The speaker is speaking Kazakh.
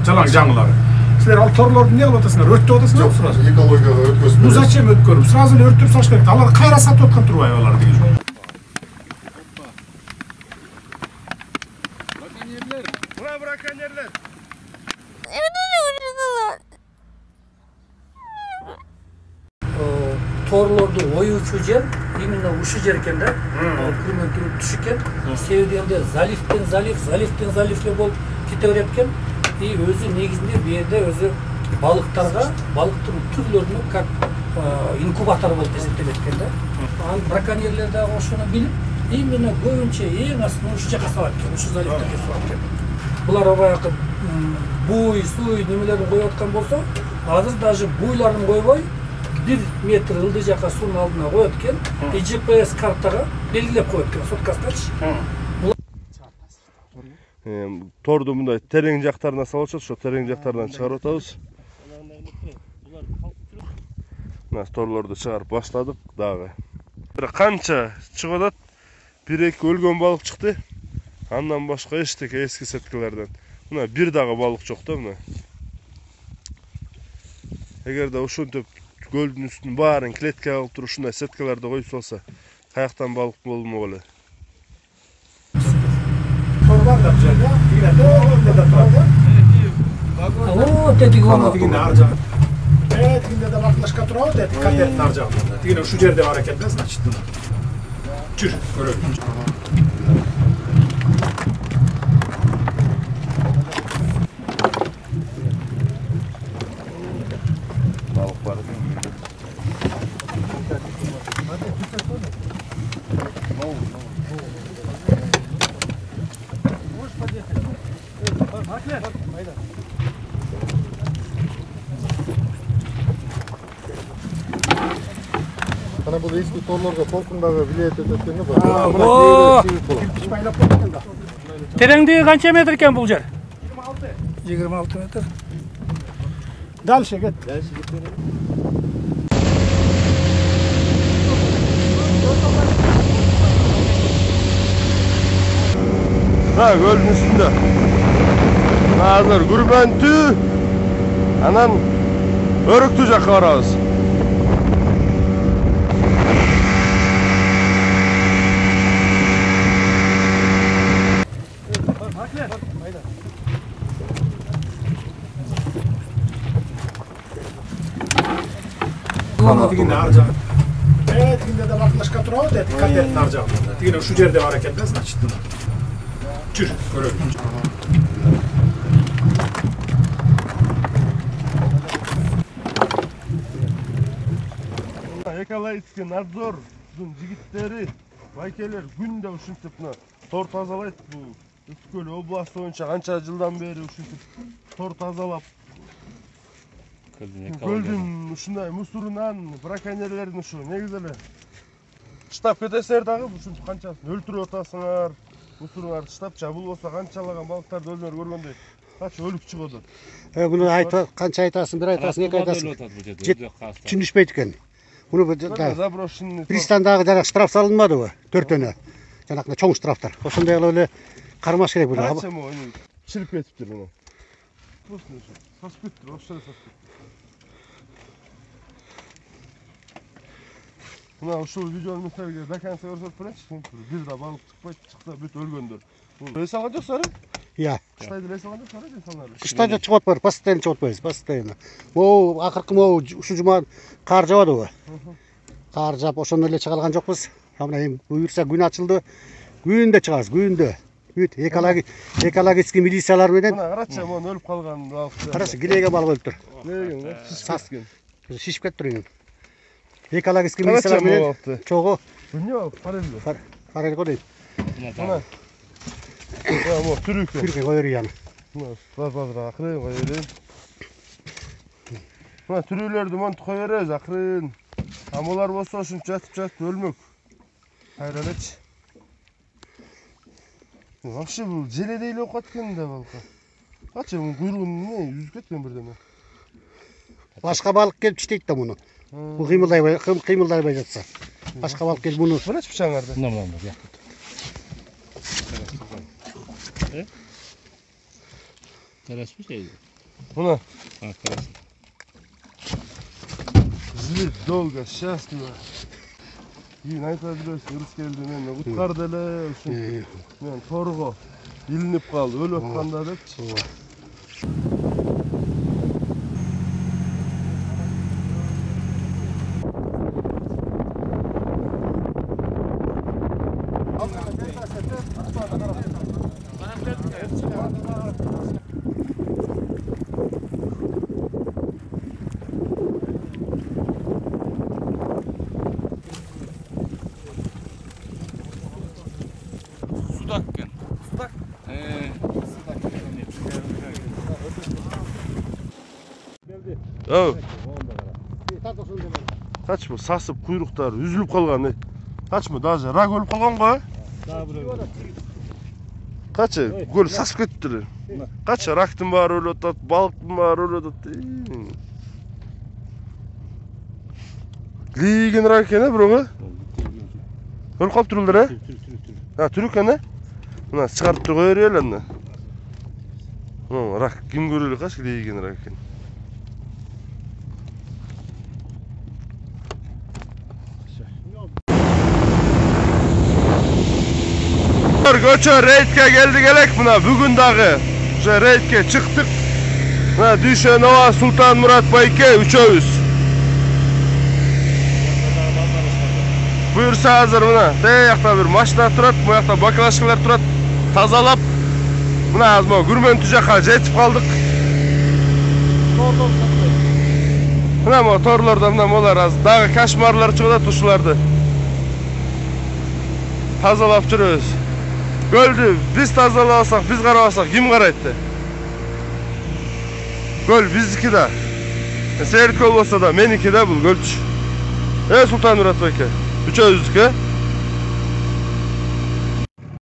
Жалаң жаңылары. Силер ал торлорду не кылып атасыңар? Өрттөп атасыңар? Жок, сразу экологияга өткөзүп. Ну зачем өткөрүп? Сразу эле өрттөп салыш керек. Алар кайра сатып аткан турбайбы алар деген жок. Браконьерлер. Мына браконьерлер. Торлорду оюучу жер именно ушу жер экен да. Күрмөн туруп түш экен. Себеби дегенде заливтен залив болуп кете берет экен. И өзү негизинде бу жерде өзү балыктарга, балыктын түрлөрүнө как инкубатор болуп эсептелет экен да. Ал браконьерлер дагы ошону билип, именно көбүнчө эң астын ушу жака салат экен, ушу заливтерге салат экен. Булар баягы буй, суй немелерин коюп аткан болсо, азыр даже буйларын койбой 1 метр ылдый жака суунун алдына коет экен, GPS картага белгилеп коет экен, соткасындачы. Торду мындай терең жактарына салып атышат, ошо терең жактардан чыгарып атабыз. Мына торлорду чыгарып баштадык дагы. Бир канча чыгып атат? 1-2 өлгөн балык чыкты. Андан башка эчтеке эски сеткалардан. Мына бир дагы балык жок да мына. Эгерде ошентип көлдүн үстүн баарын клеткага кылып туруп ушундай сеткаларды коюп салса, каяктан балык болмок эле. Торбан да жерде, тигине торбанда да турат. О, тетиги болмок. Тигине ар жак. Тигинде да баклашка турабы, деди, катердин ар жагында. Тигине ушу жерде бар экен да, значит. Чүр, көрөйүн. Балык бар экен. Ana bu eski tollorga толкундагы билет өтөткөнү О, Кирпич байлап коет экен да. тереңдиги канча метр экен бул жер? 26. 26 метр. Дальше кет. Ha gölün üstünde. Hazır Gürbentü. Anan Örüktü жаққа барабыз. Тигине ар жак. Тигинде да баклашка турабы, деди, катердин ар жагында. Тигине ушу жерде бар экен да, значит. Чүр, көрөйүн. Экологический надзордун жигиттери, байкелер күндө ушинтип тор тазалайт. Бул Үскөл областы боюнча канча жылдан бери ушинтип тор тазалап көлдүн ушундай мусорунан браконьерлердин ушу негизи эле таштап кетесиңер дагы ушинтип канчасын өлтүрүп атасыңар. Мусоруңарды таштап жабылбаса канчалаган балыктарды өзүңөр көргөндөй качып өлүк чыгат. Буну канча айтасың, бир айтасың, эки айтасың. Түшүнүшпөйт экен. Буну Заброшенный пристандагы жана штраф салынмадыбы? 4 жанакы чоң штрафтар. Ошондой кылып эле кармаш керек буну. Чирip кетиптир муну. Сасып кетиптир, ошол сасып кетиптир. Мына ушул видеонун мисалга до конца көрсөтүп беречи. Бир да балык чыкпайт, чыкса бүт өлгөндөр. Бул эс алган жоксуңар? Иә. Кыштайда эс алган жоксуңар инсандар? Кыштайда чыгып атпайбы, постоянно чыгып атпайбыз, постоянно. Могу акыркы могу ушу жума кар жаабадыбы? Кар жаап ошондо эле чыга алган жокпуз. Мына буюрса күн ачылды. Күндө чыгабыз, күндө. Бүт экологический милициялар менен. Мына карачы, мону өлүп калган балык. Карашы, килеген балык өлүп тур. Килеген, шишкен. Шишип кетип тур. Экологический милициялар менен чогуу. Эмне балык? Форель. Форель го дейт. Мына. Мо түрүк. Түрүк койор яны. Мына базар акырын койорун. Мына түрүлөрдү монтуп кое беребиз акырын. Амалар болсо ушунча жатып өлмөк. Кайра элечи. Вообще бул желедей эле окат экен да балыкка. Качы мунун куйругун эмне үзүп кеткен бирдеме. Башка балык келип иштейт да муну. Бул кыймылдабай жатса. Башка балык келип муну. Мына бычаңарды. Мына бияк. Терес bir şey. Mına. Zilip dolga счастливо. Keyin ayta bilesiz, ырыс келди meni куткарды эле ушун. Men торго илинип калды, өлүп атканда депчи. Sudakken. Sudak? Өө. Kaçma, sasıp kuyrukları üzülüp kalgan. Kaçma, даже rag olup kalgan go. Kaçı, göl sasıp kettiler. Kaçı, raktın bari öyle otat, balıktın bari öyle otat. Ligen rak ekene bro. Ölüp kalıp duruldur ha? Ha, türük ene? Buna çıkarıp da koyuyor elinde. Rak, kim görüyor kaç ligen rak ekene? Göçe reydke geldik buna bugün dağı. Şu reydke çıktık. Buna Düşe Nova Sultan Murat Bayke üçöğüz. Buyursa hazır buna. Deyakta bir maşina turat, bu yakta bakilaşkılar turat. Tazalap. Buna azma gürmen tücaka jetip kaldık. Buna motorlardan da molar az. Dağı kaşmarlar çıkıda tuşlardı. Tazalap çürüyoruz. Göldü biz tazalasak, biz karavasak kim karaydı? Göl bizdiki de. Seyrki olmasa da meniki de bul gölç. Sultan Murat Beyke. Üçöğüzdükü.